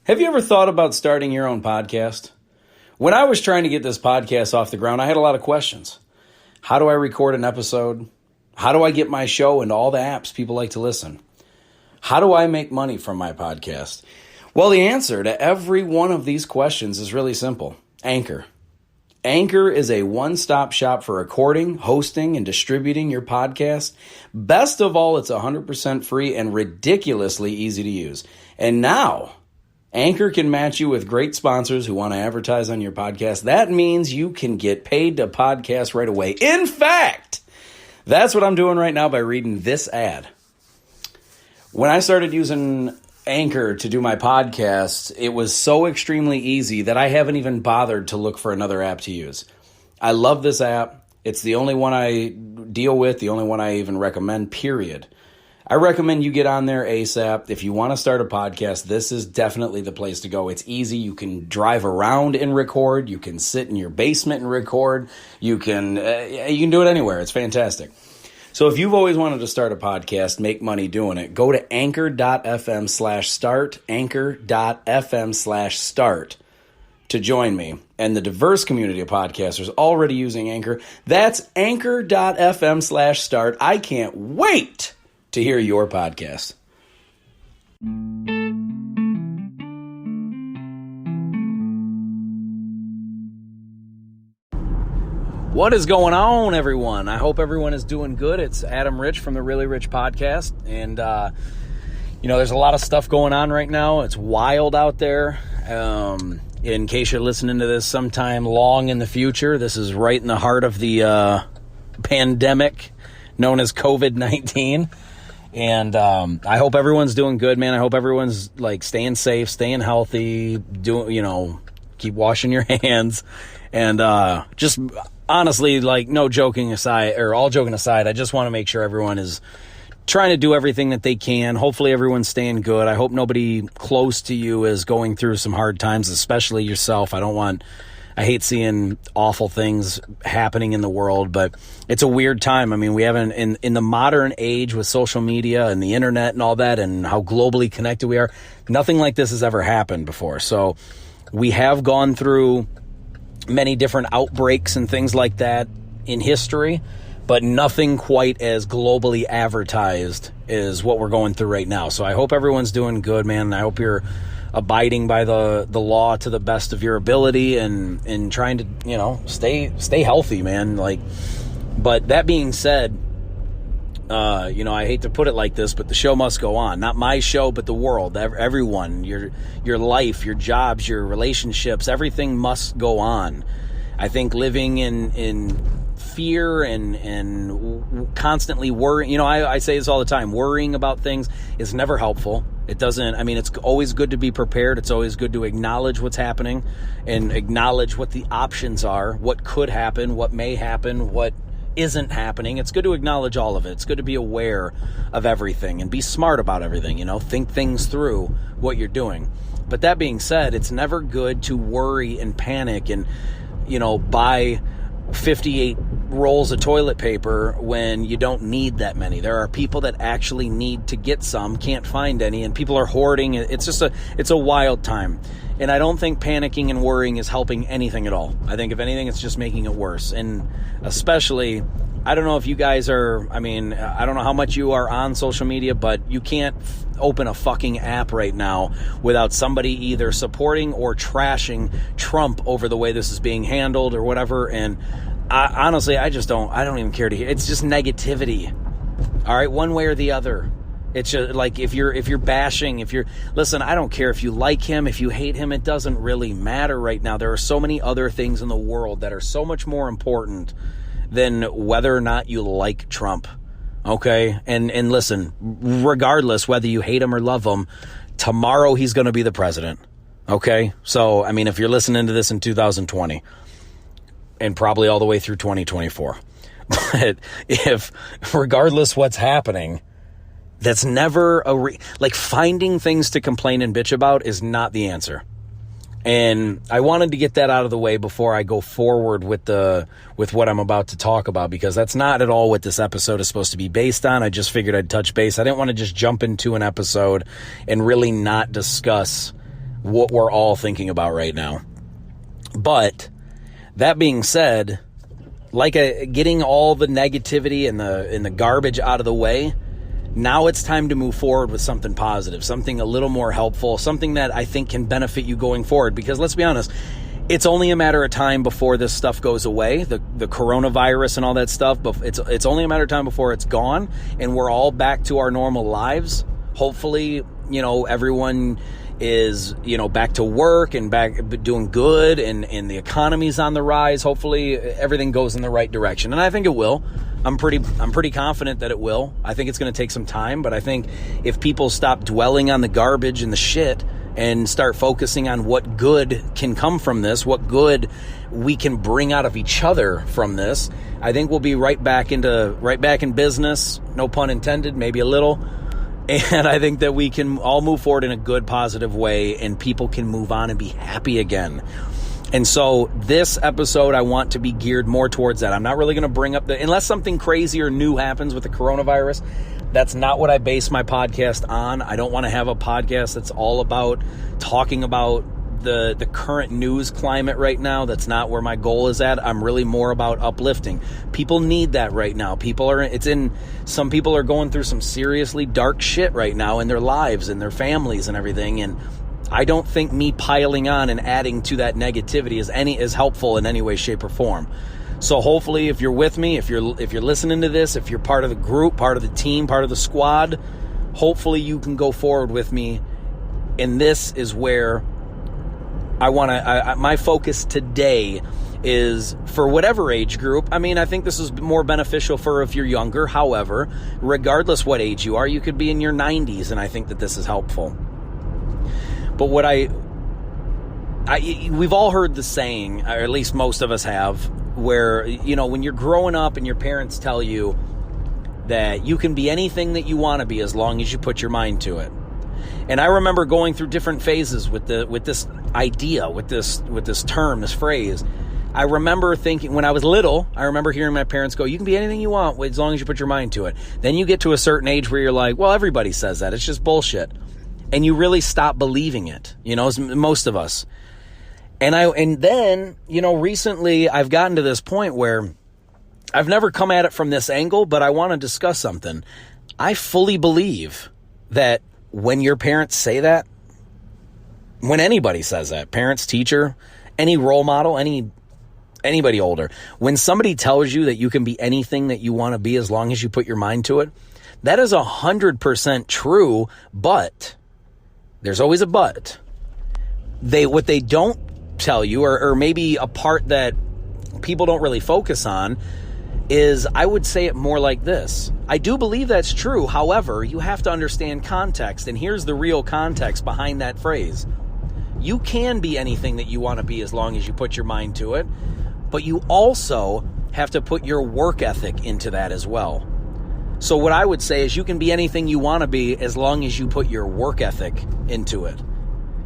Have you ever thought about starting your own podcast? When I was trying to get this podcast off the ground, I had a lot of questions. How do I record an episode? How do I get my show into all the apps people like to listen? How do I make money from my podcast? Well, the answer to every one of these questions is really simple. Anchor. Anchor is a one-stop shop for recording, hosting, and distributing your podcast. Best of all, it's 100% free and ridiculously easy to use. And now, Anchor can match you with great sponsors who want to advertise on your podcast. That means you can get paid to podcast right away. In fact, that's what I'm doing right now by reading this ad. When I started using Anchor to do my podcast, it was so extremely easy that I haven't even bothered to look for another app to use. I love this app. It's the only one I deal with, the only one I even recommend, period. I recommend you get on there ASAP. If you want to start a podcast, this is definitely the place to go. It's easy. You can drive around and record. You can sit in your basement and record. You can do it anywhere. It's fantastic. So if you've always wanted to start a podcast, make money doing it, go to anchor.fm/start, anchor.fm/start to join me and the diverse community of podcasters already using Anchor. That's anchor.fm/start. I can't wait to hear your podcast. What is going on, everyone? I hope everyone is doing good. It's Adam Rich from the Really Rich Podcast. And, there's a lot of stuff going on right now. It's wild out there. In case you're listening to this sometime long in the future, this is right in the heart of the pandemic known as COVID-19. And I hope everyone's doing good, man. I hope everyone's, staying safe, staying healthy, keep washing your hands. And just honestly, no joking aside, or all joking aside, I just want to make sure everyone is trying to do everything that they can. Hopefully everyone's staying good. I hope nobody close to you is going through some hard times, especially yourself. I hate seeing awful things happening in the world, but it's a weird time. I mean, we haven't, in the modern age with social media and the internet and all that and how globally connected we are, nothing like this has ever happened before. So we have gone through many different outbreaks and things like that in history, but nothing quite as globally advertised as what we're going through right now. So I hope everyone's doing good, man. I hope you're abiding by the law to the best of your ability and trying to, stay healthy, man. But that being said, I hate to put it like this, but the show must go on. Not my show, but the world, everyone, your life, your jobs, your relationships, everything must go on. I think living in fear and constantly worrying, I say this all the time, worrying about things is never helpful. It's always good to be prepared. It's always good to acknowledge what's happening and acknowledge what the options are, what could happen, what may happen, what isn't happening. It's good to acknowledge all of it. It's good to be aware of everything and be smart about everything, think things through what you're doing. But that being said, it's never good to worry and panic and, buy 58 rolls of toilet paper when you don't need that many. There are people that actually need to get some, can't find any, and people are hoarding. It's a wild time. And I don't think panicking and worrying is helping anything at all. I think if anything, it's just making it worse. And especially, I don't know if you guys I don't know how much you are on social media, but you can't open a fucking app right now without somebody either supporting or trashing Trump over the way this is being handled or whatever. And honestly, I don't even care to hear. It's just negativity. All right, one way or the other. It's just if you're bashing, listen, I don't care if you like him, if you hate him, it doesn't really matter right now. There are so many other things in the world that are so much more important than whether or not you like Trump. Okay? And listen, regardless whether you hate him or love him, tomorrow he's going to be the president. Okay? So, if you're listening to this in 2020 and probably all the way through 2024, but regardless what's happening, that's never finding things to complain and bitch about is not the answer. And I wanted to get that out of the way before I go forward with what I'm about to talk about, because that's not at all what this episode is supposed to be based on. I just figured I'd touch base. I didn't want to just jump into an episode and really not discuss what we're all thinking about right now. But that being said, getting all the negativity and the garbage out of the way, now it's time to move forward with something positive, something a little more helpful, something that I think can benefit you going forward. Because let's be honest, it's only a matter of time before this stuff goes away, the coronavirus and all that stuff. But it's only a matter of time before it's gone and we're all back to our normal lives. Hopefully, everyone is, back to work and back doing good, and the economy's on the rise. Hopefully everything goes in the right direction. And I think it will. I'm pretty confident that it will. I think it's going to take some time, but I think if people stop dwelling on the garbage and the shit and start focusing on what good can come from this, what good we can bring out of each other from this, I think we'll be right back in business. No pun intended, maybe a little. And I think that we can all move forward in a good, positive way, and people can move on and be happy again. And so this episode, I want to be geared more towards that. I'm not really going to bring up unless something crazy or new happens with the coronavirus. That's not what I base my podcast on. I don't want to have a podcast that's all about talking about the current news climate right now. That's not where my goal is at. I'm really more about uplifting. People need that right now. Some people are going through some seriously dark shit right now in their lives and their families and everything. And I don't think me piling on and adding to that negativity is helpful in any way, shape, or form. So hopefully, if you're with me, if you're listening to this, if you're part of the group, part of the team, part of the squad, hopefully you can go forward with me. And this is where my focus today is for whatever age group. I mean, I think this is more beneficial for if you're younger. However, regardless what age you are, you could be in your 90s, and I think that this is helpful. But we've all heard the saying, or at least most of us have, where, when you're growing up and your parents tell you that you can be anything that you want to be as long as you put your mind to it. And I remember going through different phases with this idea, with this term, this phrase. I remember thinking when I was little, I remember hearing my parents go, you can be anything you want as long as you put your mind to it. Then you get to a certain age where you're like, well, everybody says that. It's just bullshit. And you really stop believing it, most of us. And then, recently I've gotten to this point where I've never come at it from this angle, but I want to discuss something. I fully believe that when your parents say that, when anybody says that, parents, teacher, any role model, anybody older, when somebody tells you that you can be anything that you want to be as long as you put your mind to it, that is 100% true, but there's always a but. What they don't tell you, or maybe a part that people don't really focus on, is I would say it more like this. I do believe that's true. However, you have to understand context, and here's the real context behind that phrase. You can be anything that you want to be as long as you put your mind to it, but you also have to put your work ethic into that as well. So what I would say is you can be anything you want to be as long as you put your work ethic into it.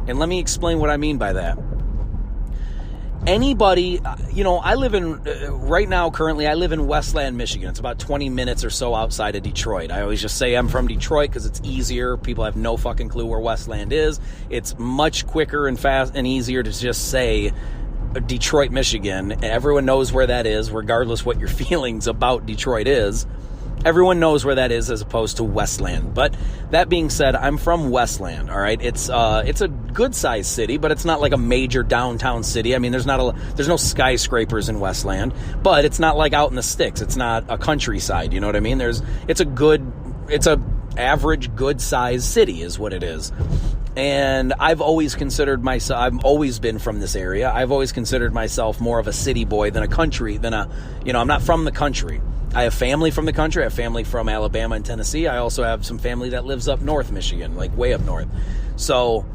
And let me explain what I mean by that. Anybody, I live currently I live in Westland, Michigan. It's about 20 minutes or so outside of Detroit. I always just say I'm from Detroit because it's easier. People have no fucking clue where Westland is. It's much quicker and fast and easier to just say Detroit, Michigan. Everyone knows where that is, regardless what your feelings about Detroit is. Everyone knows where that is as opposed to Westland. But that being said, I'm from Westland, all right? It's a good-sized city, but it's not like a major downtown city. I mean, there's no skyscrapers in Westland, but it's not like out in the sticks. It's not a countryside, you know what I mean? It's a average good-sized city is what it is. And I've always been from this area. I've always considered myself more of a city boy than I'm not from the country. I have family from the country. I have family from Alabama and Tennessee. I also have some family that lives up north Michigan, like way up north. So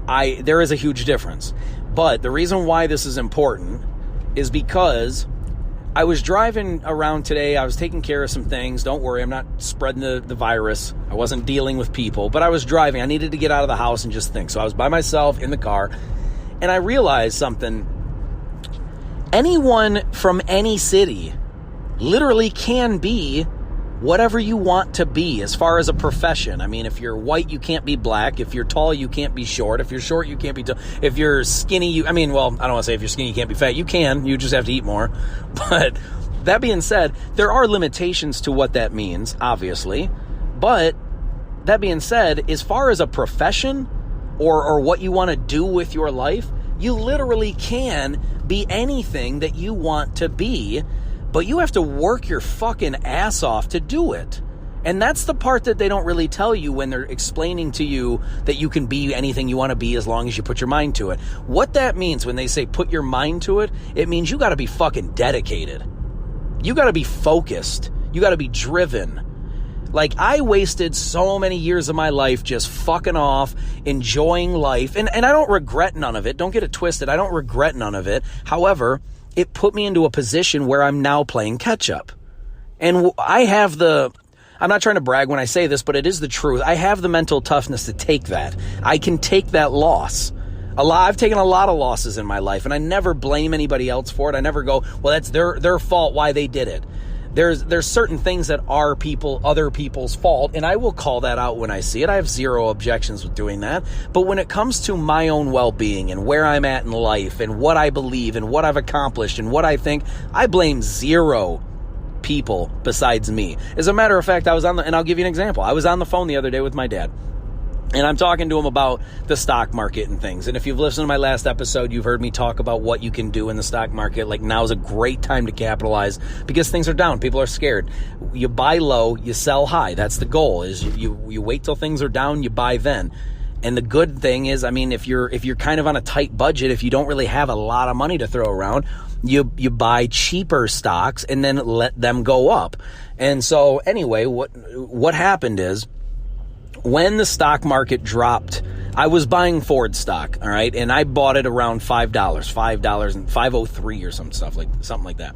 there is a huge difference. But the reason why this is important is because I was driving around today. I was taking care of some things. Don't worry, I'm not spreading the virus. I wasn't dealing with people, but I was driving. I needed to get out of the house and just think. So I was by myself in the car, and I realized something. Anyone from any city literally can be whatever you want to be as far as a profession. I mean, if you're white, you can't be black. If you're tall, you can't be short. If you're short, you can't be tall. If you're skinny, I don't want to say if you're skinny, you can't be fat. You can. You just have to eat more. But that being said, there are limitations to what that means, obviously. But that being said, as far as a profession or what you want to do with your life, you literally can be anything that you want to be, but you have to work your fucking ass off to do it. And that's the part that they don't really tell you when they're explaining to you that you can be anything you want to be as long as you put your mind to it. What that means when they say put your mind to it, it means you got to be fucking dedicated. You got to be focused. You got to be driven. Like, I wasted so many years of my life just fucking off, enjoying life. And I don't regret none of it. Don't get it twisted. I don't regret none of it. However, it put me into a position where I'm now playing catch up. And I'm not trying to brag when I say this, but it is the truth. I have the mental toughness to take that. I can take that loss. I've taken a lot of losses in my life, and I never blame anybody else for it. I never go, well, that's their fault why they did it. There's certain things that are other people's fault, and I will call that out when I see it. I have zero objections with doing that. But when it comes to my own well-being and where I'm at in life and what I believe and what I've accomplished and what I think, I blame zero people besides me. As a matter of fact, and I'll give you an example. I was on the phone the other day with my dad. And I'm talking to him about the stock market and things. And if you've listened to my last episode, you've heard me talk about what you can do in the stock market. Like, now is a great time to capitalize because things are down. People are scared. You buy low, you sell high. That's the goal, is you wait till things are down, you buy then. And the good thing is, I mean, if you're kind of on a tight budget, if you don't really have a lot of money to throw around, you buy cheaper stocks and then let them go up. And so anyway, what happened is, when the stock market dropped, I was buying Ford stock, all right, and I bought it around $5 and $5.03 or something like that.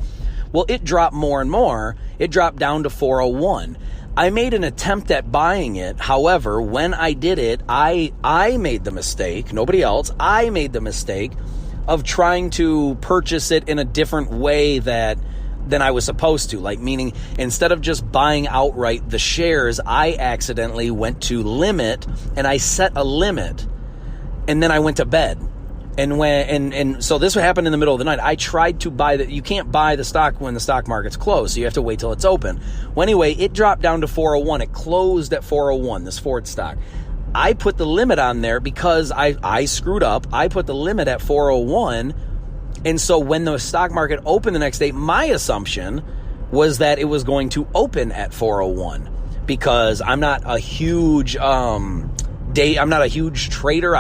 Well, it dropped more and more. It dropped down to $4.01. I made an attempt at buying it. However, when I did it, I made the mistake, nobody else, I made the mistake of trying to purchase it in a different way than I was supposed to. Like, meaning, instead of just buying outright the shares, I accidentally went to limit, and I set a limit, and then I went to bed. And so this happened in the middle of the night. I tried to buy you can't buy the stock when the stock market's closed, so you have to wait till it's open. Well, anyway, it dropped down to 401. It closed at 401, this Ford stock. I put the limit on there because I screwed up. I put the limit at 401. And so when the stock market opened the next day, my assumption was that it was going to open at 401 because I'm not a huge I'm not a huge trader.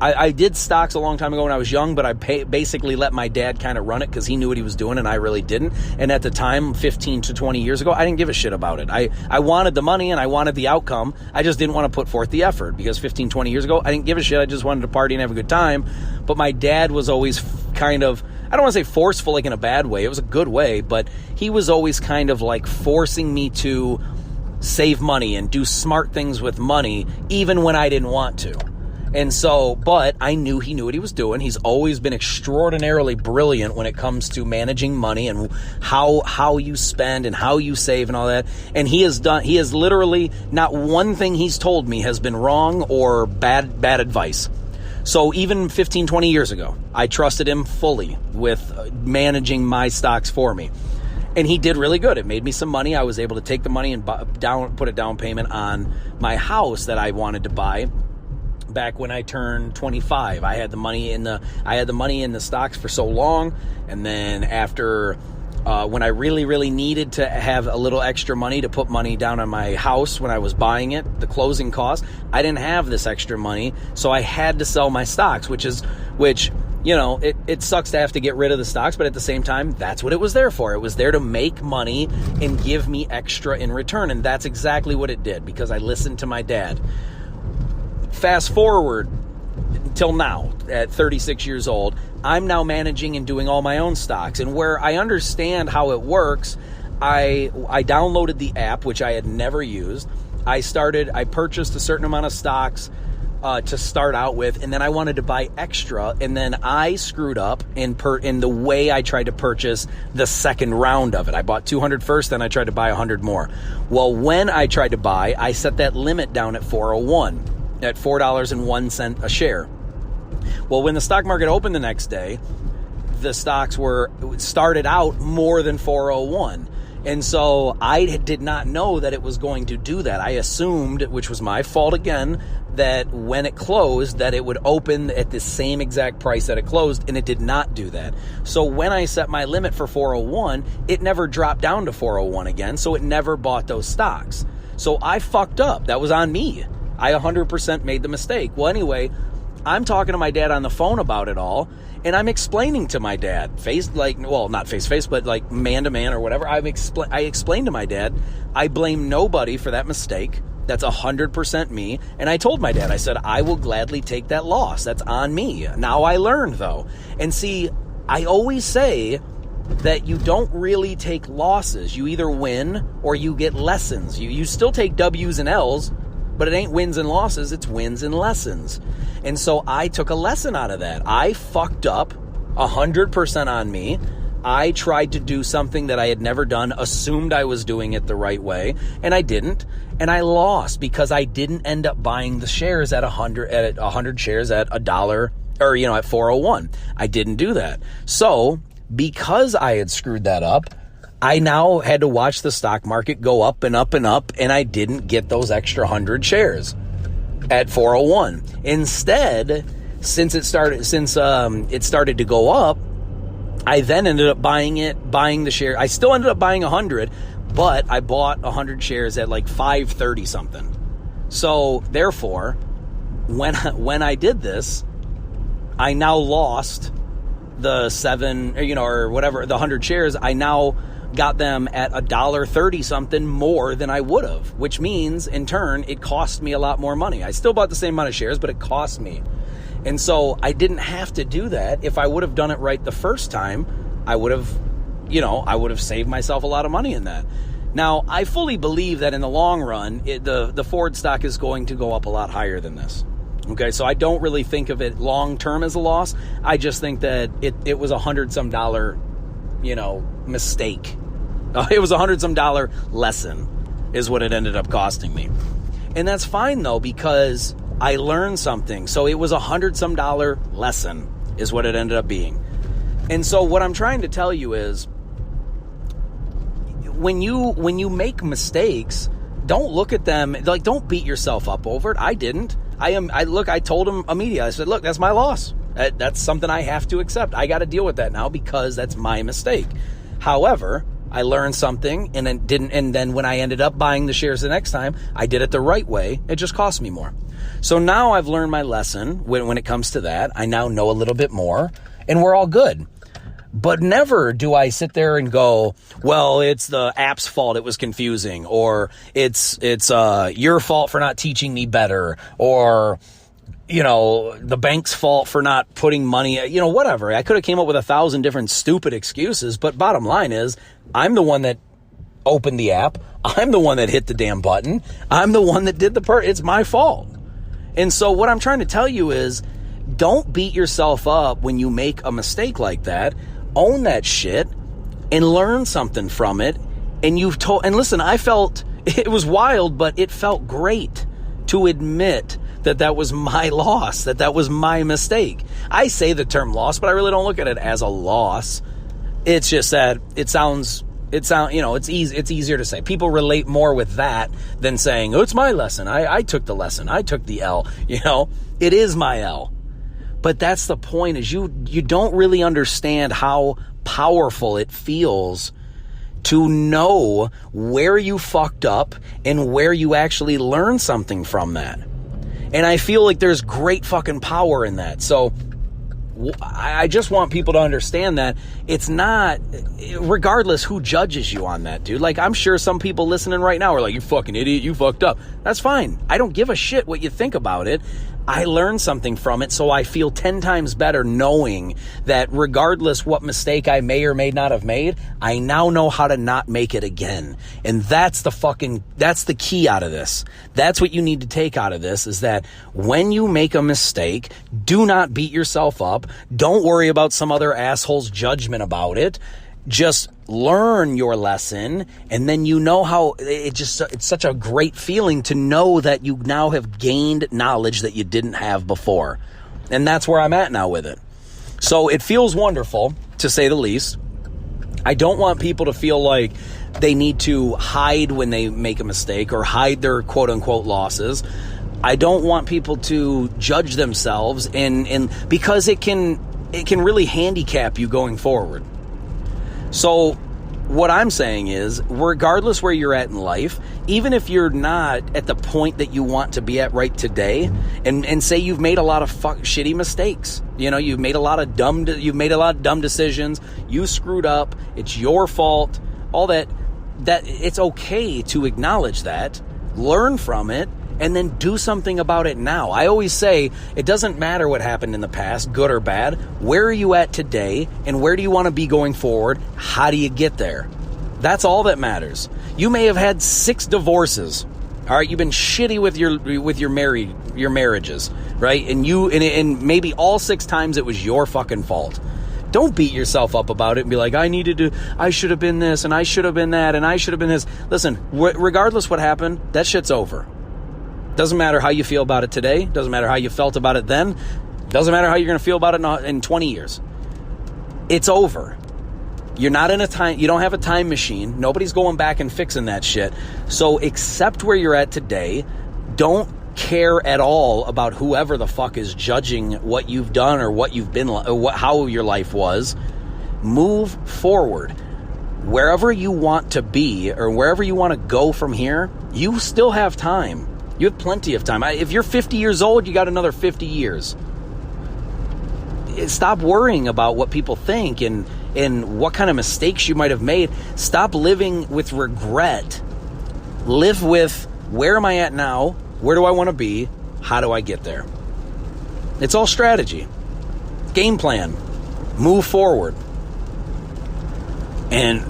I did stocks a long time ago when I was young, but I basically let my dad kind of run it because he knew what he was doing and I really didn't. And at the time, 15 to 20 years ago, I didn't give a shit about it. I wanted the money and I wanted the outcome. I just didn't want to put forth the effort because 15, 20 years ago, I didn't give a shit. I just wanted to party and have a good time. But my dad was always kind of, I don't want to say forceful like in a bad way. It was a good way, but he was always kind of like forcing me to save money and do smart things with money, even when I didn't want to. And so, but I knew he knew what he was doing. He's always been extraordinarily brilliant when it comes to managing money and how you spend and how you save and all that. And he has literally, not one thing he's told me has been wrong or bad advice. So even 15, 20 years ago, I trusted him fully with managing my stocks for me. And he did really good. It made me some money. I was able to take the money and put a down payment on my house that I wanted to buy. Back when I turned 25, I had the money in the stocks for so long, and then after when I really, really needed to have a little extra money to put money down on my house when I was buying it, the closing cost, I didn't have this extra money, so I had to sell my stocks, which you know, it sucks to have to get rid of the stocks, but at the same time, that's what it was there for. It was there to make money and give me extra in return, and that's exactly what it did because I listened to my dad. Fast forward until now, at 36 years old, I'm now managing and doing all my own stocks. And where I understand how it works, I downloaded the app, which I had never used. I purchased a certain amount of stocks to start out with, and then I wanted to buy extra, and then I screwed up in the way I tried to purchase the second round of it. I bought 200 first, then I tried to buy 100 more. Well, when I tried to buy, I set that limit down at 401, at $4.01 a share. Well, when the stock market opened the next day, the stocks started out more than 401. And so I did not know that it was going to do that. I assumed, which was my fault again, that when it closed, that it would open at the same exact price that it closed, and it did not do that. So when I set my limit for 401, it never dropped down to 401 again, so it never bought those stocks. So I fucked up. That was on me. I 100% made the mistake. Well, anyway, I'm talking to my dad on the phone about it all, and I'm explaining to my dad, not face-to-face, but like man-to-man or whatever. I explained to my dad, I blame nobody for that mistake. That's 100% me. And I told my dad, I said, I will gladly take that loss. That's on me. Now I learned, though. And see, I always say that you don't really take losses. You either win or you get lessons. You still take W's and L's, but it ain't wins and losses, it's wins and lessons. And so I took a lesson out of that. I fucked up 100% on me. I tried to do something that I had never done, assumed I was doing it the right way, and I didn't. And I lost because I didn't end up buying the shares at 100 shares at $1 or, at 401. I didn't do that. So because I had screwed that up, I now had to watch the stock market go up and up and up, and I didn't get those extra 100 shares at 401. Instead, since it started to go up, I then ended up buying the share. I still ended up buying 100, but I bought 100 shares at like 530 something. So therefore, when I did this, I now lost the the 100 shares. I now got them at $1.30 something more than I would have, which means in turn, it cost me a lot more money. I still bought the same amount of shares, but it cost me. And so I didn't have to do that. If I would have done it right the first time, I would have saved myself a lot of money in that. Now, I fully believe that in the long run, the Ford stock is going to go up a lot higher than this. Okay, so I don't really think of it long term as a loss. I just think that it was $100-some mistake. It was $100-some lesson is what it ended up costing me. And that's fine though, because I learned something. So it was $100-some lesson is what it ended up being. And so what I'm trying to tell you is when you make mistakes, don't look at them, like, don't beat yourself up over it. I didn't. I told him immediately. I said, look, that's my loss. That's something I have to accept. I got to deal with that now because that's my mistake. However, I learned something, and then when I ended up buying the shares the next time, I did it the right way. It just cost me more. So now I've learned my lesson when it comes to that. I now know a little bit more, and we're all good. But never do I sit there and go, well, it's the app's fault, it was confusing, or it's your fault for not teaching me better, or the bank's fault for not putting money, whatever. I could have came up with 1,000 different stupid excuses, but bottom line is, I'm the one that opened the app. I'm the one that hit the damn button. I'm the one that did it's my fault. And so what I'm trying to tell you is, don't beat yourself up when you make a mistake like that. Own that shit and learn something from it. And listen, I felt it was wild, but it felt great to admit that was my loss, that was my mistake. I say the term loss, but I really don't look at it as a loss. It's just that it's easier to say. People relate more with that than saying, oh, it's my lesson. I took the lesson. I took the L. It is my L. But that's the point, is you don't really understand how powerful it feels to know where you fucked up and where you actually learned something from that. And I feel like there's great fucking power in that. So I just want people to understand that it's not, regardless who judges you on that, dude. Like, I'm sure some people listening right now are like, you fucking idiot, you fucked up. That's fine. I don't give a shit what you think about it. I learned something from it, so I feel 10 times better knowing that regardless what mistake I may or may not have made, I now know how to not make it again. And that's the key out of this. That's what you need to take out of this, is that when you make a mistake, do not beat yourself up. Don't worry about some other asshole's judgment about it. Just learn your lesson, and then you know how it's such a great feeling to know that you now have gained knowledge that you didn't have before. And that's where I'm at now with it. So it feels wonderful, to say the least. I don't want people to feel like they need to hide when they make a mistake or hide their quote unquote losses. I don't want people to judge themselves and because it can really handicap you going forward. So what I'm saying is, regardless where you're at in life, even if you're not at the point that you want to be at right today, and say you've made a lot of shitty mistakes, you've made a lot of dumb decisions, you screwed up, it's your fault, all that it's okay to acknowledge that, learn from it, and then do something about it now. I always say, it doesn't matter what happened in the past, good or bad. Where are you at today, and where do you want to be going forward? How do you get there? That's all that matters. You may have had 6 divorces. All right, you've been shitty with your marriages, right? And maybe all 6 times it was your fucking fault. Don't beat yourself up about it and be like, I should have been this, and I should have been that, and I should have been this. Listen, regardless what happened, that shit's over. Doesn't matter how you feel about it today. Doesn't matter how you felt about it then. Doesn't matter how you're going to feel about it in 20 years. It's over. You're not in you don't have a time machine. Nobody's going back and fixing that shit. So accept where you're at today. Don't care at all about whoever the fuck is judging what you've done or what you've been, or how your life was. Move forward. Wherever you want to be or wherever you want to go from here, you still have time. You have plenty of time. If you're 50 years old, you got another 50 years. Stop worrying about what people think and what kind of mistakes you might have made. Stop living with regret. Live with, where am I at now? Where do I want to be? How do I get there? It's all strategy. Game plan. Move forward. And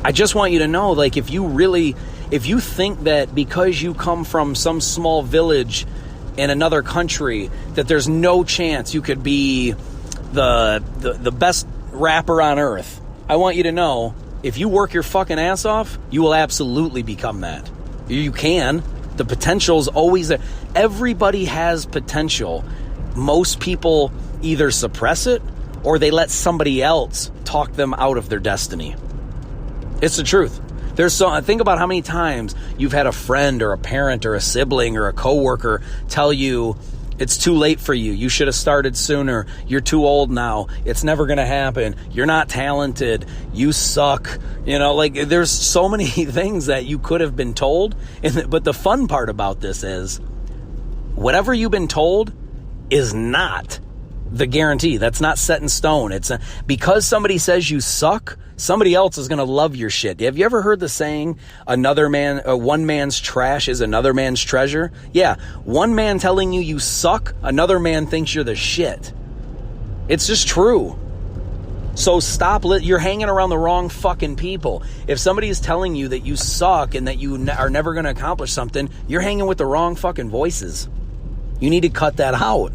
I just want you to know, like, if you think that because you come from some small village in another country that there's no chance you could be the best rapper on earth, I want you to know, if you work your fucking ass off, you will absolutely become that. You can. The potential's always there. Everybody has potential. Most people either suppress it or they let somebody else talk them out of their destiny. It's the truth. Think about how many times you've had a friend or a parent or a sibling or a coworker tell you, it's too late for you. You should have started sooner. You're too old now. It's never going to happen. You're not talented. You suck. There's so many things that you could have been told. But the fun part about this is, whatever you've been told is not the guarantee. That's not set in stone. Because somebody says you suck, somebody else is going to love your shit. Have you ever heard the saying, one man's trash is another man's treasure? Yeah, one man telling you suck, another man thinks you're the shit. It's just true. So stop. You're hanging around the wrong fucking people. If somebody is telling you that you suck and that you are never going to accomplish something, you're hanging with the wrong fucking voices. You need to cut that out.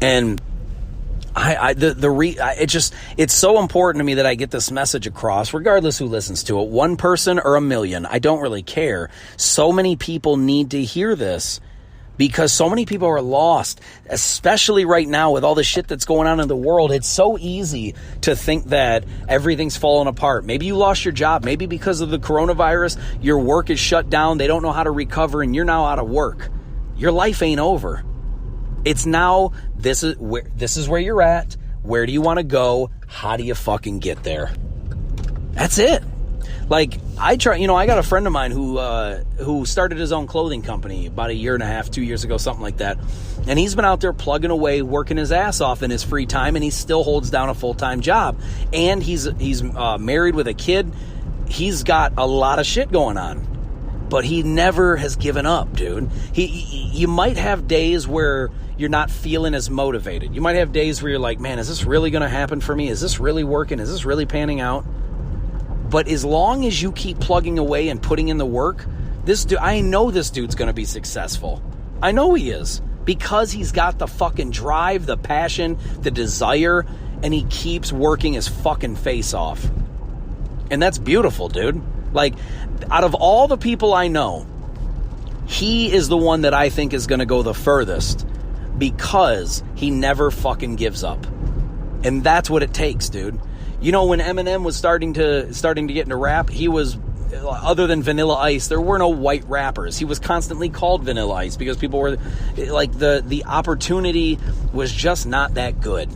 And it's so important to me that I get this message across, regardless who listens to it, 1 person or 1,000,000. I don't really care. So many people need to hear this because so many people are lost, especially right now with all the shit that's going on in the world. It's so easy to think that everything's falling apart. Maybe you lost your job. Maybe because of the coronavirus, your work is shut down. They don't know how to recover and you're now out of work. Your life ain't over. It's now, this is where you're at. Where do you want to go? How do you fucking get there? That's it. Like, I got a friend of mine who started his own clothing company about 1.5 years, 2 years ago, something like that. And he's been out there plugging away, working his ass off in his free time, and he still holds down a full-time job. And he's married with a kid. He's got a lot of shit going on. But he never has given up, dude. You might have days where you're not feeling as motivated. You might have days where you're like, man, is this really going to happen for me? Is this really working? Is this really panning out? But as long as you keep plugging away and putting in the work, I know this dude's going to be successful. I know he is. Because he's got the fucking drive, the passion, the desire, and he keeps working his fucking face off. And that's beautiful, dude. Like, out of all the people I know, he is the one that I think is going to go the furthest because he never fucking gives up. And that's what it takes, dude. You know, when Eminem was starting to get into rap, he was, other than Vanilla Ice, there were no white rappers. He was constantly called Vanilla Ice because people were like, the opportunity was just not that good.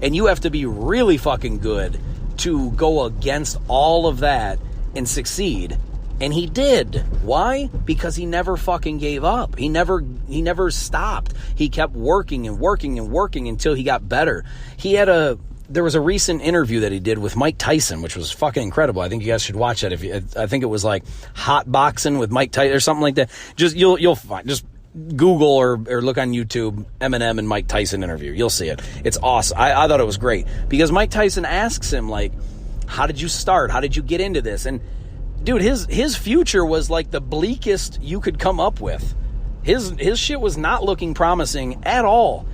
And you have to be really fucking good to go against all of that and succeed. And he did. Why? Because he never fucking gave up. He never stopped. He kept working and working and working until he got better. There was a recent interview that he did with Mike Tyson, which was fucking incredible. I think you guys should watch that. I think it was like Hot Boxing with Mike Tyson or something like that. You'll find, just Google or look on YouTube Eminem and Mike Tyson interview. You'll see it. It's awesome. I thought it was great because Mike Tyson asks him, like, how did you start? How did you get into this? And dude, his future was like the bleakest you could come up with. His shit was not looking promising at all.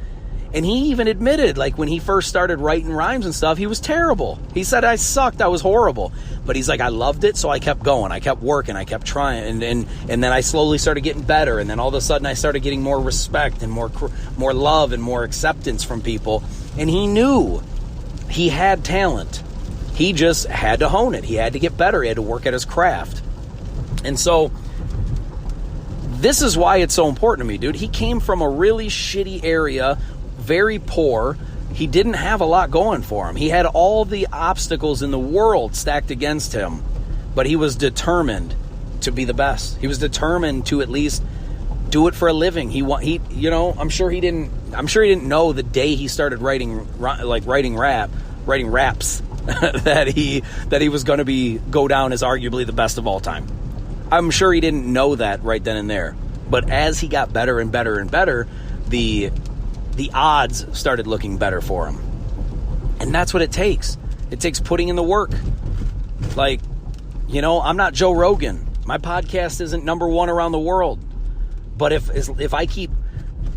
And he even admitted, like, when he first started writing rhymes and stuff, he was terrible. He said, I sucked, I was horrible. But he's like, I loved it, so I kept going. I kept working, I kept trying. And then I slowly started getting better. And then all of a sudden I started getting more respect and more love and more acceptance from people. And he knew he had talent. He just had to hone it. He had to get better. He had to work at his craft. And so this is why it's so important to me, dude. He came from a really shitty area, very poor. He didn't have a lot going for him. He had all the obstacles in the world stacked against him, but he was determined to be the best. He was determined to at least do it for a living. I'm sure he didn't know the day he started writing raps that he was going to go down as arguably the best of all time. I'm sure he didn't know that right then and there. But as he got better and better and better, the odds started looking better for him. And that's what it takes. It takes putting in the work. Like, I'm not Joe Rogan. My podcast isn't number one around the world. But if I keep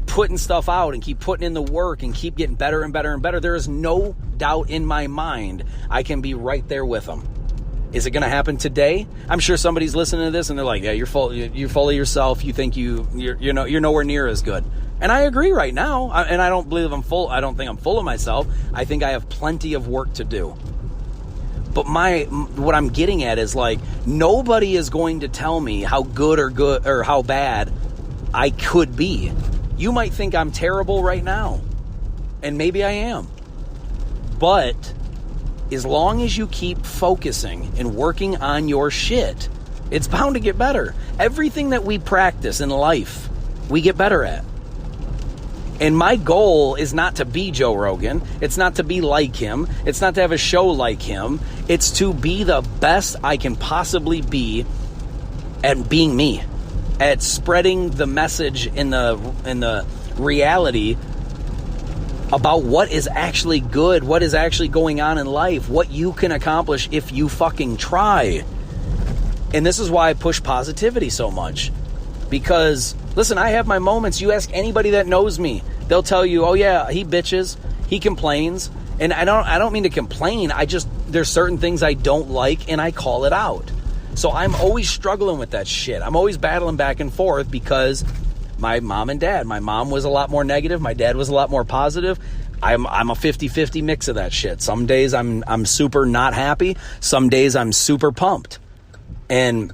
putting stuff out and keep putting in the work and keep getting better and better and better, there is no doubt in my mind I can be right there with them. Is it going to happen today? I'm sure somebody's listening to this and they're like, yeah, you're full of yourself. You think you're nowhere near as good. And I agree right now. And I don't believe I'm full. I don't think I'm full of myself. I think I have plenty of work to do. But what I'm getting at is, like, nobody is going to tell me how good or how bad I could be. You might think I'm terrible right now. And maybe I am. But as long as you keep focusing and working on your shit, it's bound to get better. Everything that we practice in life, we get better at. And my goal is not to be Joe Rogan. It's not to be like him. It's not to have a show like him. It's to be the best I can possibly be at being me, at spreading the message in the reality about what is actually good, what is actually going on in life, what you can accomplish if you fucking try. And this is why I push positivity so much. Because, listen, I have my moments. You ask anybody that knows me, they'll tell you, oh yeah, he bitches, he complains. And I don't mean to complain. There's certain things I don't like and I call it out. So I'm always struggling with that shit. I'm always battling back and forth because my mom and dad, my mom was a lot more negative. My dad was a lot more positive. I'm a 50-50 mix of that shit. Some days I'm super not happy. Some days I'm super pumped. And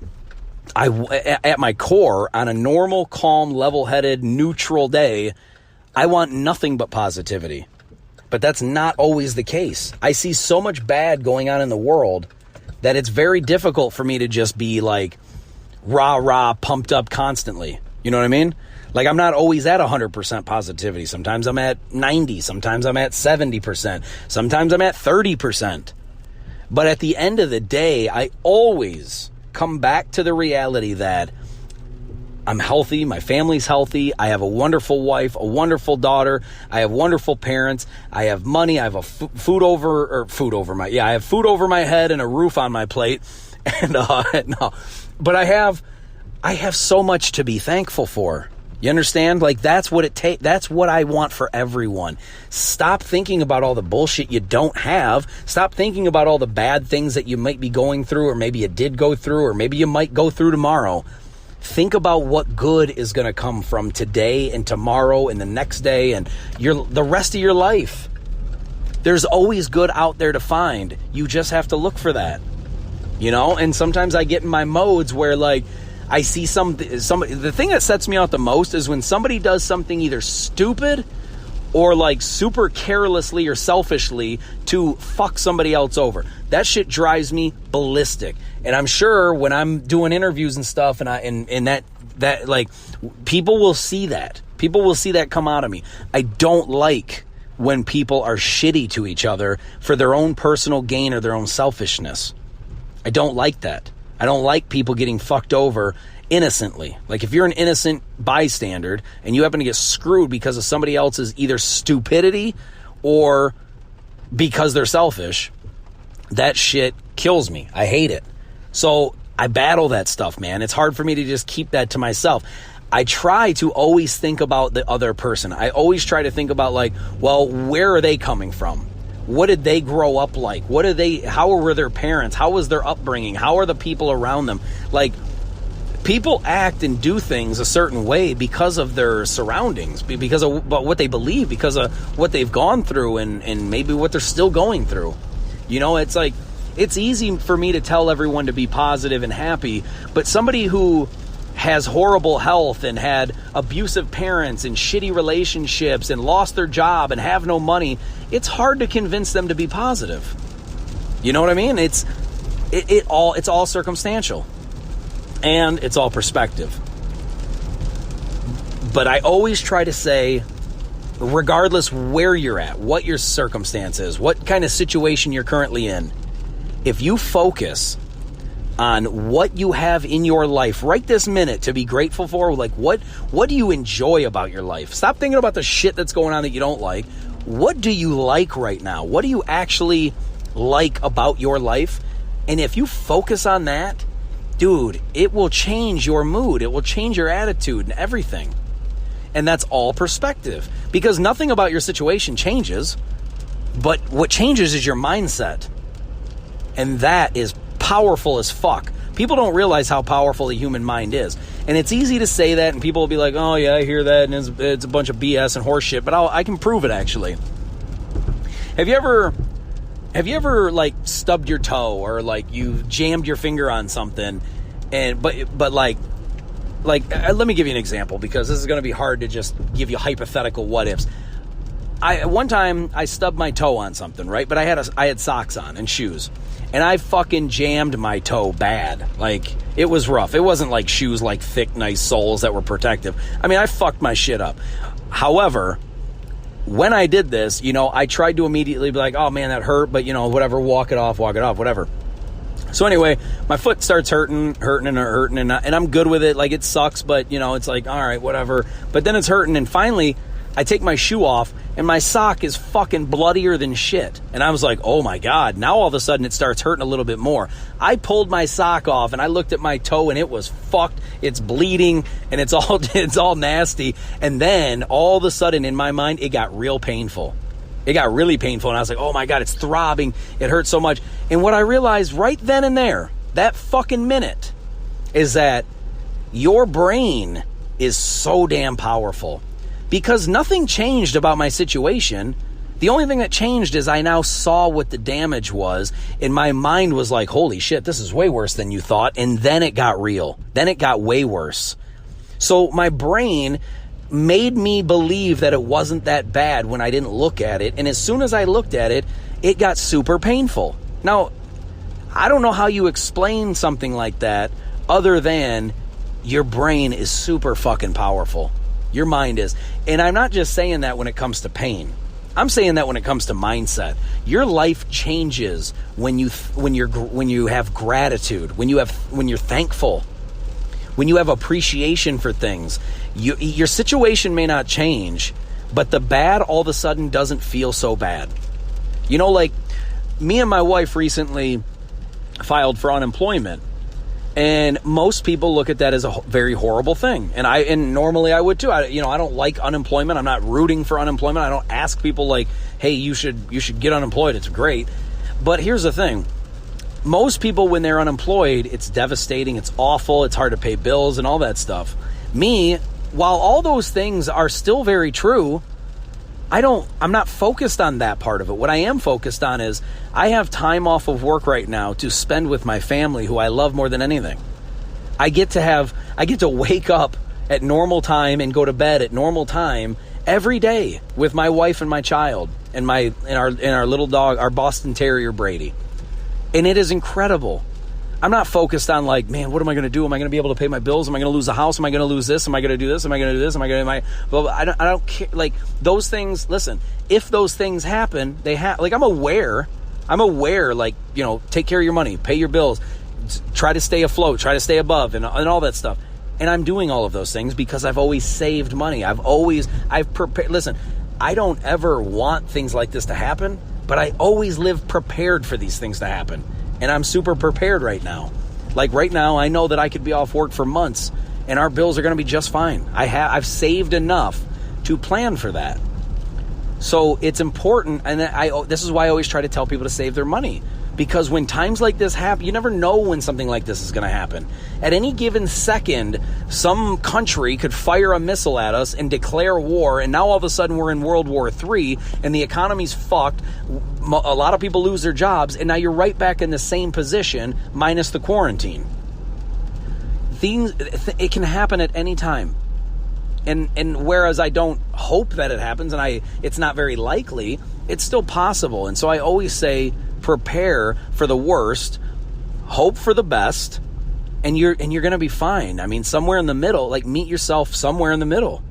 at my core, on a normal, calm, level-headed, neutral day, I want nothing but positivity. But that's not always the case. I see so much bad going on in the world that it's very difficult for me to just be like rah, pumped up constantly. You know what I mean? Like, I'm not always at 100% positivity. Sometimes I'm at 90. Sometimes I'm at 70%. Sometimes I'm at 30%. But at the end of the day, I always come back to the reality that I'm healthy. My family's healthy. I have a wonderful wife, a wonderful daughter. I have wonderful parents. I have money. I have food over my head and a roof on my plate. And no, but I have so much to be thankful for. You understand? Like, that's what it takes. That's what I want for everyone. Stop thinking about all the bullshit you don't have. Stop thinking about all the bad things that you might be going through, or maybe you did go through, or maybe you might go through tomorrow. Think about what good is going to come from today and tomorrow and the next day and the rest of your life. There's always good out there to find. You just have to look for that. You know, and sometimes I get in my modes where, like, I see the thing that sets me out the most is when somebody does something either stupid or like super carelessly or selfishly to fuck somebody else over. That shit drives me ballistic. And I'm sure when I'm doing interviews and stuff and that like, people will see that. People will see that come out of me. I don't like when people are shitty to each other for their own personal gain or their own selfishness. I don't like that. I don't like people getting fucked over innocently. Like, if you're an innocent bystander and you happen to get screwed because of somebody else's either stupidity or because they're selfish, that shit kills me. I hate it. So I battle that stuff, man. It's hard for me to just keep that to myself. I try to always think about the other person. I always try to think about, like, well, where are they coming from? What did they grow up like? How were their parents? How was their upbringing? How are the people around them? Like, people act and do things a certain way because of their surroundings, because of what they believe, because of what they've gone through and maybe what they're still going through. You know, it's like, it's easy for me to tell everyone to be positive and happy, but somebody who has horrible health and had abusive parents and shitty relationships and lost their job and have no money, it's hard to convince them to be positive. You know what I mean? It's all circumstantial and it's all perspective. But I always try to say, regardless where you're at, what your circumstance is, what kind of situation you're currently in, if you focus on what you have in your life right this minute to be grateful for, like, what do you enjoy about your life? Stop thinking about the shit that's going on that you don't like. What do you like right now? What do you actually like about your life? And if you focus on that, dude, it will change your mood. It will change your attitude and everything. And that's all perspective, because nothing about your situation changes, but what changes is your mindset. And that is powerful as fuck. People don't realize how powerful the human mind is. And it's easy to say that, and people will be like, oh yeah, I hear that, and it's a bunch of BS and horse shit, but I can prove it, actually. Have you ever like stubbed your toe, or like you jammed your finger on something, and but like let me give you an example, because this is going to be hard to just give you hypothetical what ifs. One time I stubbed my toe on something, right? But I had socks on and shoes, and I fucking jammed my toe bad. Like, it was rough. It wasn't like shoes, like thick, nice soles that were protective. I mean, I fucked my shit up. However, when I did this, you know, I tried to immediately be like, oh man, that hurt, but you know, whatever, walk it off, whatever. So anyway, my foot starts hurting, and I'm good with it. Like, it sucks, but you know, it's like, all right, whatever. But then it's hurting, and finally, I take my shoe off, and my sock is fucking bloodier than shit. And I was like, oh my God. Now all of a sudden it starts hurting a little bit more. I pulled my sock off, and I looked at my toe, and it was fucked. It's bleeding, and it's all nasty. And then all of a sudden in my mind, it got real painful. It got really painful, and I was like, oh my God, it's throbbing. It hurts so much. And what I realized right then and there, that fucking minute, is that your brain is so damn powerful. Because nothing changed about my situation. The only thing that changed is I now saw what the damage was, and my mind was like, holy shit, this is way worse than you thought. And then it got real. Then it got way worse. So my brain made me believe that it wasn't that bad when I didn't look at it. And as soon as I looked at it, it got super painful. Now, I don't know how you explain something like that other than your brain is super fucking powerful. Your mind is. And I'm not just saying that when it comes to pain. I'm saying that when it comes to mindset. Your life changes when you have gratitude, when you're thankful. when you have appreciation for things, your situation may not change, but the bad all of a sudden doesn't feel so bad. You know, like me and my wife recently filed for unemployment, and most people look at that as a very horrible thing. And normally I would too. I don't like unemployment. I'm not rooting for unemployment. I don't ask people like, hey, you should get unemployed. It's great. But here's the thing. Most people, when they're unemployed, it's devastating. It's awful. It's hard to pay bills and all that stuff. Me, while all those things are still very true, I'm not focused on that part of it. What I am focused on is I have time off of work right now to spend with my family, who I love more than anything. I get to wake up at normal time and go to bed at normal time every day with my wife and my child and our little dog, our Boston Terrier Brady. And it is incredible. I'm not focused on like, man, what am I going to do? Am I going to be able to pay my bills? Am I going to lose the house? Am I going to lose this? Am I going to do this? Am I going to do this? I don't care. Like those things, listen, if those things happen, I'm aware, like, take care of your money, pay your bills, try to stay afloat, try to stay above and all that stuff. And I'm doing all of those things because I've always saved money. I've prepared. Listen, I don't ever want things like this to happen, but I always live prepared for these things to happen. And I'm super prepared right now. Like right now, I know that I could be off work for months and our bills are going to be just fine. I've saved enough to plan for that. So it's important. And this is why I always try to tell people to save their money. Because when times like this happen, you never know when something like this is going to happen. At any given second, some country could fire a missile at us and declare war, and now all of a sudden we're in World War III, and the economy's fucked. A lot of people lose their jobs, and now you're right back in the same position, minus the quarantine. It can happen at any time. And whereas I don't hope that it happens, and it's not very likely, it's still possible. And so I always say, prepare for the worst, hope for the best, and you're going to be fine. I mean, somewhere in the middle, like meet yourself somewhere in the middle,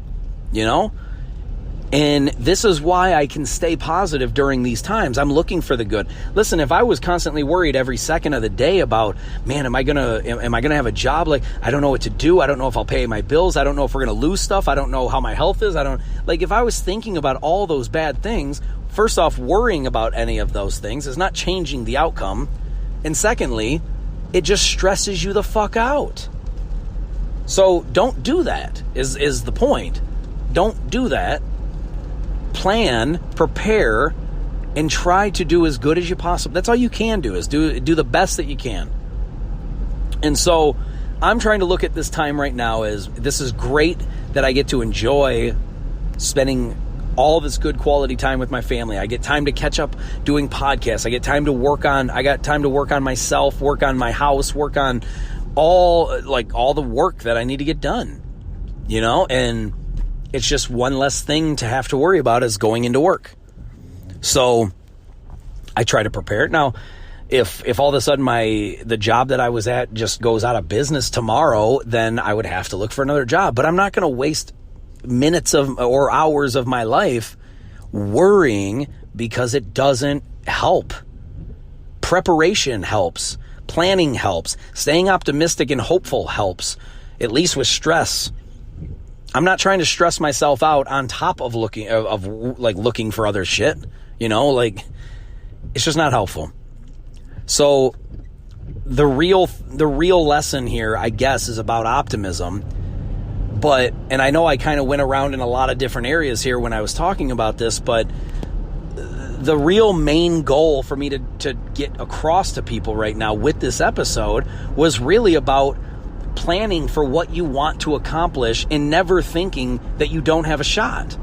And this is why I can stay positive during these times. I'm looking for the good. Listen, if I was constantly worried every second of the day about, man, am I going to have a job? Like, I don't know what to do. I don't know if I'll pay my bills. I don't know if we're going to lose stuff. I don't know how my health is. If I was thinking about all those bad things, first off, worrying about any of those things is not changing the outcome. And secondly, it just stresses you the fuck out. So don't do that is the point. Don't do that. Plan, prepare, and try to do as good as you possibly. That's all you can do is do the best that you can. And so I'm trying to look at this time right now as this is great that I get to enjoy spending all this good quality time with my family. I get time to catch up doing podcasts. I got time to work on myself, work on my house, work on all the work that I need to get done, and it's just one less thing to have to worry about is going into work. So I try to prepare. Now, if all of a sudden the job that I was at just goes out of business tomorrow, then I would have to look for another job. But I'm not going to waste minutes or hours of my life worrying because it doesn't help. Preparation helps. Planning helps. Staying optimistic and hopeful helps, at least with stress. I'm not trying to stress myself out on top of looking for other shit, it's just not helpful. So the real lesson here, I guess, is about optimism. And I know I kind of went around in a lot of different areas here when I was talking about this, but the real main goal for me to get across to people right now with this episode was really about planning for what you want to accomplish and never thinking that you don't have a shot.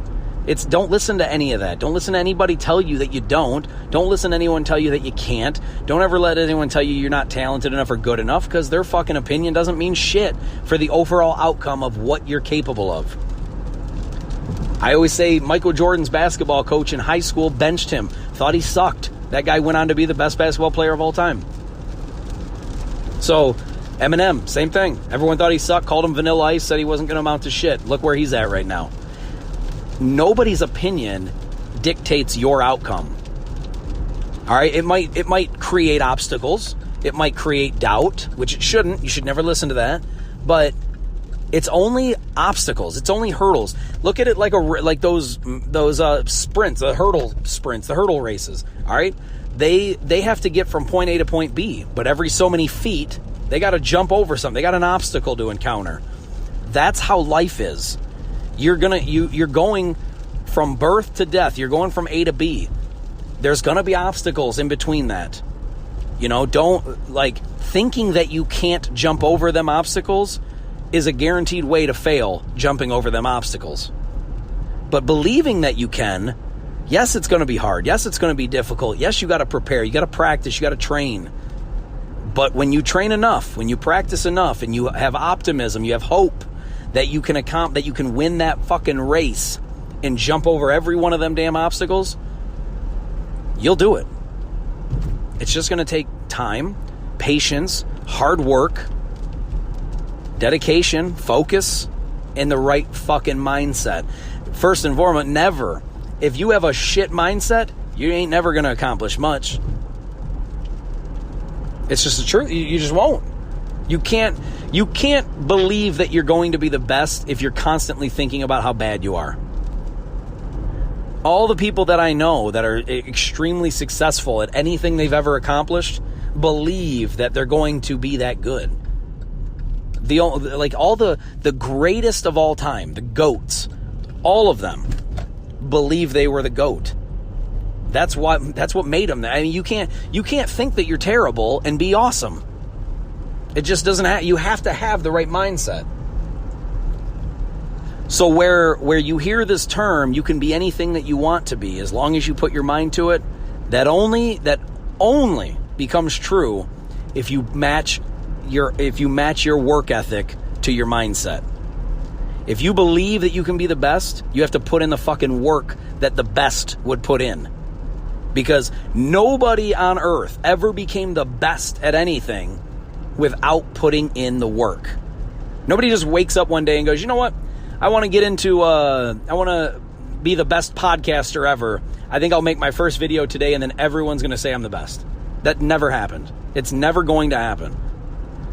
Don't listen to any of that. Don't listen to anybody tell you that you don't. Don't listen to anyone tell you that you can't. Don't ever let anyone tell you you're not talented enough or good enough, because their fucking opinion doesn't mean shit for the overall outcome of what you're capable of. I always say Michael Jordan's basketball coach in high school benched him, thought he sucked. That guy went on to be the best basketball player of all time. So Eminem, same thing. Everyone thought he sucked, called him Vanilla Ice, said he wasn't going to amount to shit. Look where he's at right now. Nobody's opinion dictates your outcome. All right, it might create obstacles. It might create doubt, which it shouldn't. You should never listen to that. But It's only obstacles. It's only hurdles. Look at it like those sprints, the hurdle races. All right, they have to get from point A to point B, but every so many feet they got to jump over something. They got an obstacle to encounter. That's how life is. You're going from birth to death. You're going from A to B. There's gonna be obstacles in between that. Don't thinking that you can't jump over them obstacles is a guaranteed way to fail jumping over them obstacles. But believing that you can, yes, it's going to be hard. Yes, it's going to be difficult. Yes, you got to prepare. You got to practice. You got to train. But when you train enough, when you practice enough, and you have optimism, you have hope that you can win that fucking race and jump over every one of them damn obstacles, you'll do it. It's just going to take time, patience, hard work, dedication, focus, and the right fucking mindset. First and foremost, if you have a shit mindset, you ain't never going to accomplish much. It's just the truth. You just won't. You can't believe that you're going to be the best if you're constantly thinking about how bad you are. All the people that I know that are extremely successful at anything they've ever accomplished believe that they're going to be that good. All the greatest of all time, the GOATs, all of them believe they were the GOAT. That's what made them. I mean, you can't think that you're terrible and be awesome. It just doesn't. You have to have the right mindset. So where you hear this term, you can be anything that you want to be as long as you put your mind to it. That only becomes true if you match your work ethic to your mindset. If you believe that you can be the best, you have to put in the fucking work that the best would put in. Because nobody on earth ever became the best at anything without putting in the work. Nobody just wakes up one day and goes, you know what? I want to be the best podcaster ever. I think I'll make my first video today and then everyone's going to say I'm the best. That never happened. It's never going to happen.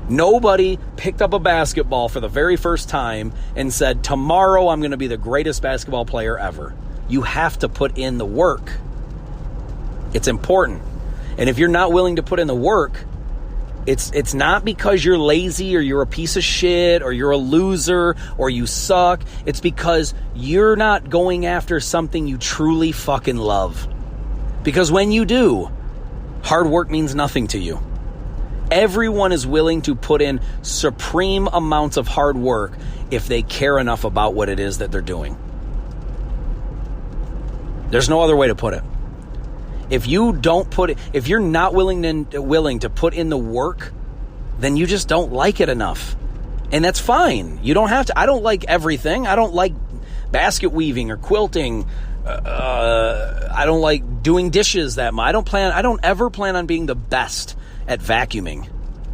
Nobody picked up a basketball for the very first time and said, tomorrow I'm going to be the greatest basketball player ever. You have to put in the work. It's important. And if you're not willing to put in the work, it's not because you're lazy or you're a piece of shit or you're a loser or you suck. It's because you're not going after something you truly fucking love. Because when you do, hard work means nothing to you. Everyone is willing to put in supreme amounts of hard work if they care enough about what it is that they're doing. There's no other way to put it. If you're not willing to put in the work, then you just don't like it enough. And that's fine. You don't have to. I don't like everything. I don't like basket weaving or quilting. I don't like doing dishes that much. I don't ever plan on being the best at vacuuming.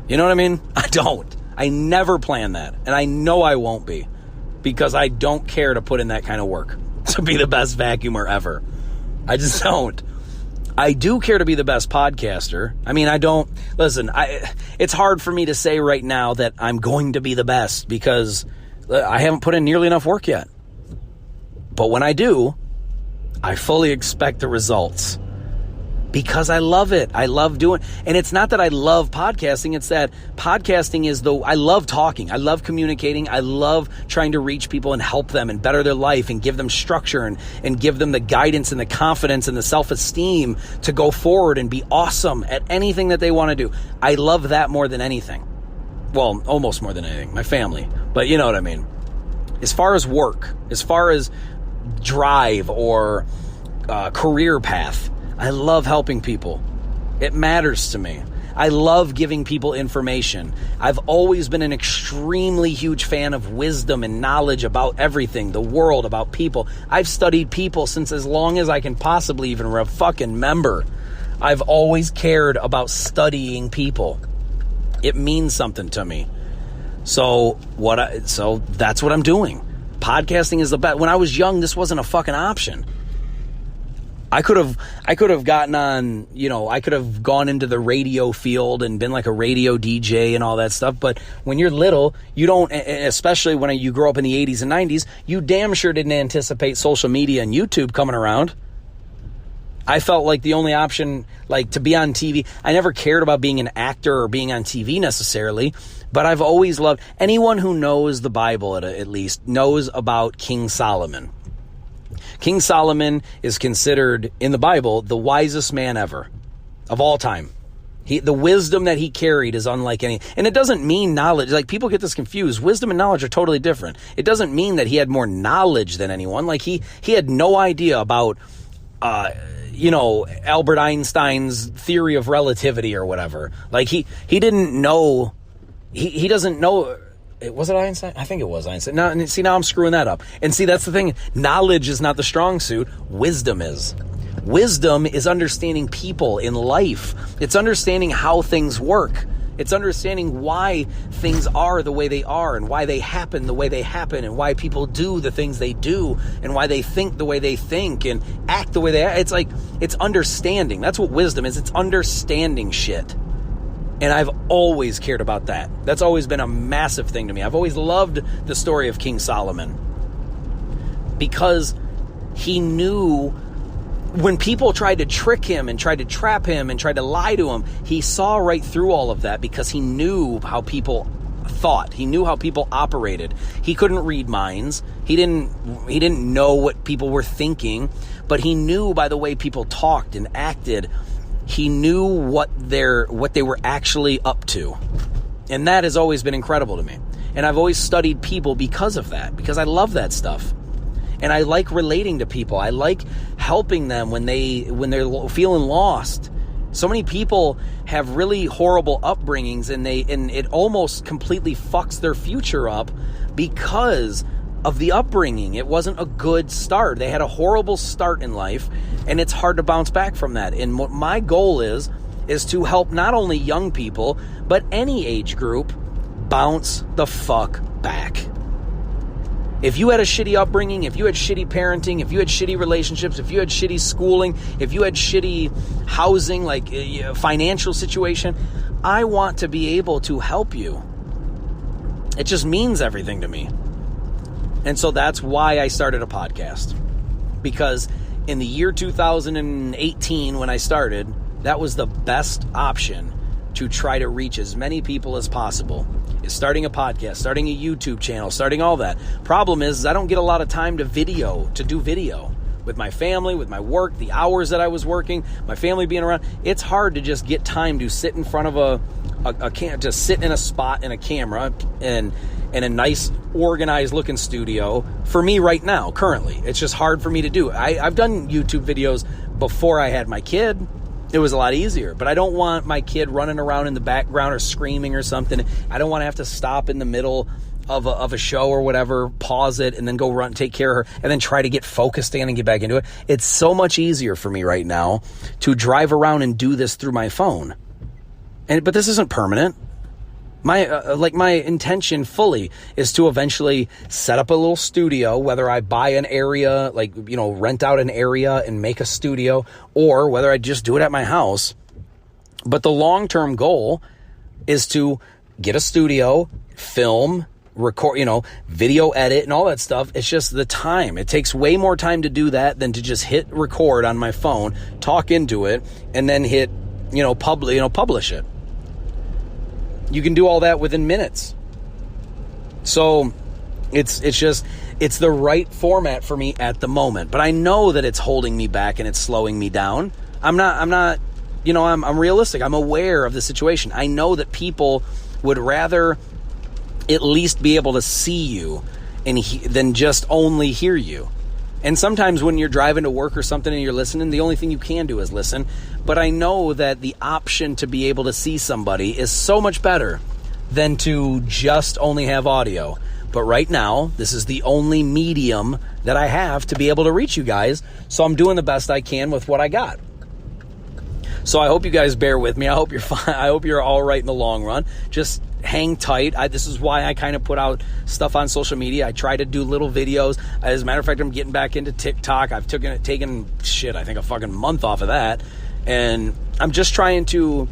You know what I mean? I don't. I never plan that. And I know I won't be, because I don't care to put in that kind of work to be the best vacuumer ever. I just don't. I do care to be the best podcaster. I mean, it's hard for me to say right now that I'm going to be the best because I haven't put in nearly enough work yet. But when I do, I fully expect the results because I love it. I love doing, and it's not that I love podcasting. It's that podcasting I love talking. I love communicating. I love trying to reach people and help them and better their life and give them structure and give them the guidance and the confidence and the self-esteem to go forward and be awesome at anything that they want to do. I love that more than anything. Well, almost more than anything. My family. But you know what I mean. As far as work, as far as drive or career path, I love helping people. It matters to me. I love giving people information. I've always been an extremely huge fan of wisdom and knowledge about everything, the world, about people. I've studied people since as long as I can possibly even fucking remember. I've always cared about studying people. It means something to me. So that's what I'm doing. Podcasting is the best. When I was young, this wasn't a fucking option. I could have gotten on, I could have gone into the radio field and been like a radio DJ and all that stuff. But when you're little, you don't, especially when you grow up in the 80s and 90s, you damn sure didn't anticipate social media and YouTube coming around. I felt like the only option, like to be on TV, I never cared about being an actor or being on TV necessarily, but I've always loved, anyone who knows the Bible at least knows about King Solomon. King Solomon is considered in the Bible the wisest man ever of all time. The wisdom that he carried is unlike any, and it doesn't mean knowledge. Like, people get this confused. Wisdom and knowledge are totally different. It doesn't mean that he had more knowledge than anyone. Like, he had no idea about, Albert Einstein's theory of relativity or whatever. Like, he didn't know, he doesn't know. Was it Einstein? I think it was Einstein. Now I'm screwing that up. And see, that's the thing. Knowledge is not the strong suit. Wisdom is. Wisdom is understanding people in life. It's understanding how things work. It's understanding why things are the way they are and why they happen the way they happen and why people do the things they do and why they think the way they think and act the way they act. It's understanding. That's what wisdom is. It's understanding shit. And I've always cared about that. That's always been a massive thing to me. I've always loved the story of King Solomon because he knew when people tried to trick him and tried to trap him and tried to lie to him, he saw right through all of that because he knew how people thought. He knew how people operated. He couldn't read minds. He didn't know what people were thinking, but he knew by the way people talked and acted. He knew what they were actually up to. And that has always been incredible to me. And I've always studied people because of that, because I love that stuff. And I like relating to people. I like helping them when they're feeling lost. So many people have really horrible upbringings and it almost completely fucks their future up because of the upbringing. It wasn't a good start. They had a horrible start in life, and it's hard to bounce back from that. And what my goal is to help not only young people, but any age group bounce the fuck back. If you had a shitty upbringing, if you had shitty parenting, if you had shitty relationships, if you had shitty schooling, if you had shitty housing, like financial situation, I want to be able to help you. It just means everything to me. And so that's why I started a podcast. Because in the year 2018, when I started, that was the best option to try to reach as many people as possible. Is starting a podcast, starting a YouTube channel, starting all that. Problem is I don't get a lot of time to do video. With my family, with my work, the hours that I was working, my family being around, it's hard to just get time to sit in front of to sit in a spot in a camera and in a nice organized looking studio for me right now, currently. It's just hard for me to do. I've done YouTube videos before I had my kid. It was a lot easier, but I don't want my kid running around in the background or screaming or something. I don't want to have to stop in the middle of a show or whatever, pause it, and then go run and take care of her, and then try to get focused again and get back into it. It's so much easier for me right now to drive around and do this through my phone. But this isn't permanent. My intention fully is to eventually set up a little studio, whether I buy an area, rent out an area and make a studio, or whether I just do it at my house. But the long-term goal is to get a studio, film, record, video edit and all that stuff. It's just the time. It takes way more time to do that than to just hit record on my phone, talk into it, and then hit, publish it. You can do all that within minutes. So it's the right format for me at the moment. But I know that it's holding me back and it's slowing me down. I'm realistic. I'm aware of the situation. I know that people would rather at least be able to see you than just only hear you. And sometimes when you're driving to work or something and you're listening, the only thing you can do is listen. But I know that the option to be able to see somebody is so much better than to just only have audio. But right now, this is the only medium that I have to be able to reach you guys. So I'm doing the best I can with what I got. So I hope you guys bear with me. I hope you're fine. I hope you're all right in the long run. Just hang tight. This is why I kind of put out stuff on social media. I try to do little videos. As a matter of fact, I'm getting back into TikTok. I've taken I think a fucking month off of that. And I'm just trying to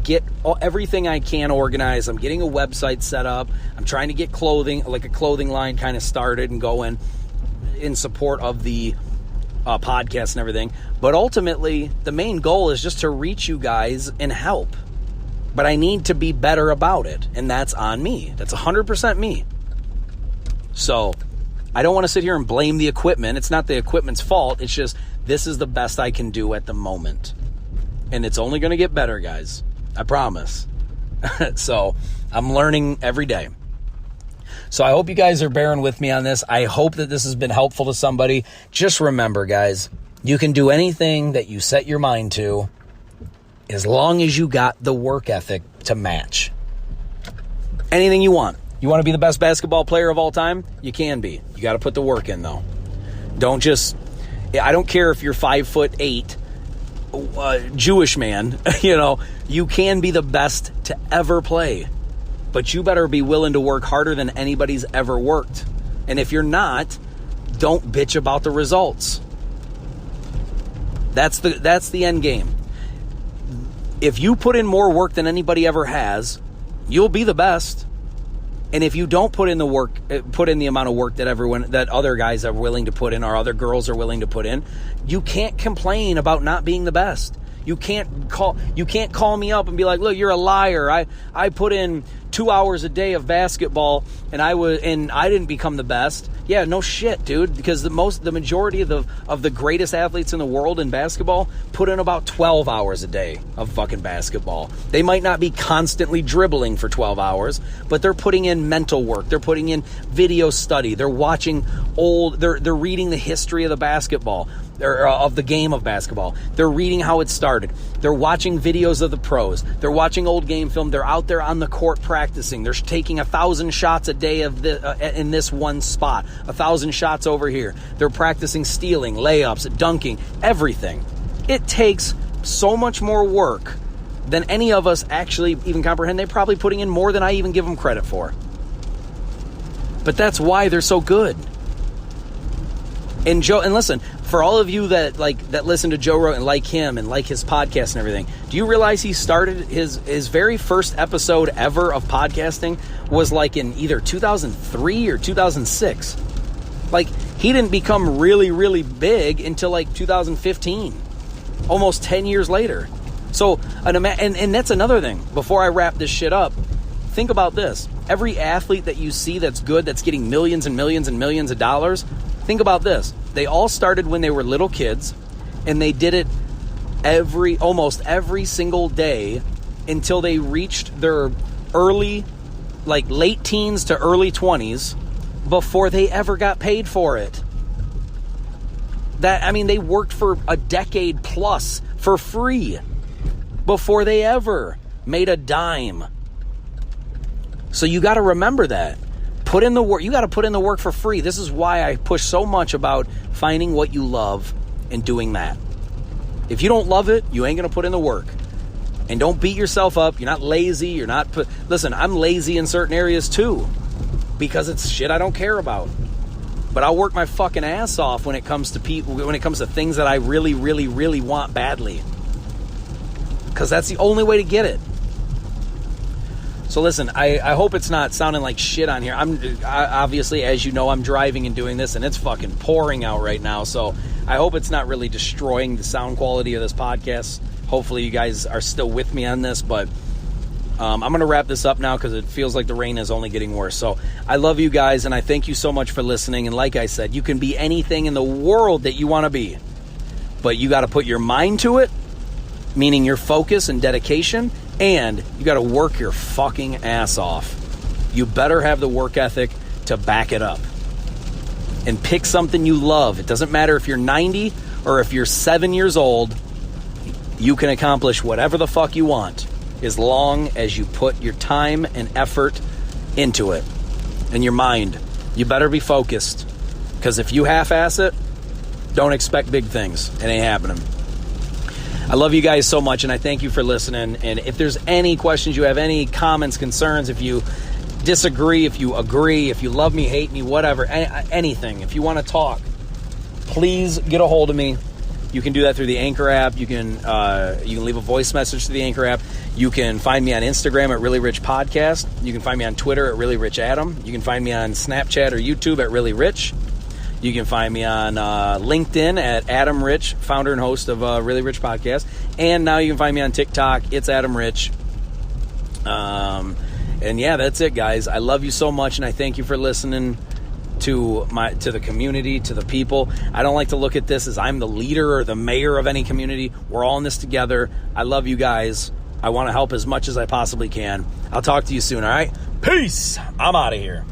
get everything I can organized. I'm getting a website set up. I'm trying to get clothing, like a clothing line kind of started and going in support of the podcast and everything. But ultimately, the main goal is just to reach you guys and help. But I need to be better about it. And that's on me. That's 100% me. So I don't want to sit here and blame the equipment. It's not the equipment's fault. It's just this is the best I can do at the moment. And it's only going to get better, guys. I promise. So I'm learning every day. So I hope you guys are bearing with me on this. I hope that this has been helpful to somebody. Just remember, guys, you can do anything that you set your mind to as long as you got the work ethic to match. Anything you want. You want to be the best basketball player of all time? You can be. You got to put the work in, though. I don't care if you're 5'8", Jewish man, you can be the best to ever play. But you better be willing to work harder than anybody's ever worked. And if you're not, don't bitch about the results. That's the end game. If you put in more work than anybody ever has, you'll be the best. And if you don't put in the amount of work that other guys are willing to put in or other girls are willing to put in, you can't complain about not being the best. You can't call me up and be like, look, you're a liar. I put in 2 hours a day of basketball and I didn't become the best. Yeah, no shit, dude, because the majority of the greatest athletes in the world in basketball put in about 12 hours a day of fucking basketball. They might not be constantly dribbling for 12 hours, but they're putting in mental work. They're putting in video study. They're watching they're reading the history of the basketball. Of the game of basketball. They're reading how it started. They're watching videos of the pros. They're watching old game film. They're out there on the court practicing. They're taking 1,000 shots a day in this one spot. 1,000 shots over here. They're practicing stealing, layups, dunking, everything. It takes so much more work than any of us actually even comprehend. They're probably putting in more than I even give them credit for. But that's why they're so good. And listen, for all of you that listen to Joe Rogan and like him and like his podcast and everything, do you realize he started his very first episode ever of podcasting was like in either 2003 or 2006? Like, he didn't become really, really big until like 2015, almost 10 years later. So, and that's another thing. Before I wrap this shit up, think about this. Every athlete that you see that's good, that's getting millions and millions and millions of dollars, think about this. They all started when they were little kids, and they did it almost every single day until they reached their late teens to early 20s before they ever got paid for it. They worked for a decade plus for free before they ever made a dime. So you got to remember that. Put in the work. You got to put in the work for free. This is why I push so much about finding what you love and doing that. If you don't love it, you ain't going to put in the work. And don't beat yourself up. You're not lazy. Listen, I'm lazy in certain areas too, because it's shit I don't care about. But I'll work my fucking ass off when it comes to things that I really, really, really want badly. Because that's the only way to get it. So listen, I hope it's not sounding like shit on here. Obviously, as you know, I'm driving and doing this, and it's fucking pouring out right now. So I hope it's not really destroying the sound quality of this podcast. Hopefully you guys are still with me on this, but I'm going to wrap this up now because it feels like the rain is only getting worse. So I love you guys, and I thank you so much for listening. And like I said, you can be anything in the world that you want to be, but you got to put your mind to it, meaning your focus and dedication, and you got to work your fucking ass off. You better have the work ethic to back it up. And pick something you love. It doesn't matter if you're 90 or if you're 7 years old. You can accomplish whatever the fuck you want as long as you put your time and effort into it. And your mind. You better be focused. Because if you half-ass it, don't expect big things. It ain't happening. I love you guys so much, and I thank you for listening. And if there's any questions you have, any comments, concerns, if you disagree, if you agree, if you love me, hate me, whatever, anything, if you want to talk, please get a hold of me. You can do that through the Anchor app. You can leave a voice message through the Anchor app. You can find me on Instagram at Really Rich Podcast. You can find me on Twitter at Really Rich Adam. You can find me on Snapchat or YouTube at Really Rich. You can find me on LinkedIn at Adam Rich, founder and host of Really Rich Podcast. And now you can find me on TikTok. It's Adam Rich. And yeah, that's it, guys. I love you so much, and I thank you for listening to the community, to the people. I don't like to look at this as I'm the leader or the mayor of any community. We're all in this together. I love you guys. I want to help as much as I possibly can. I'll talk to you soon, all right? Peace. I'm out of here.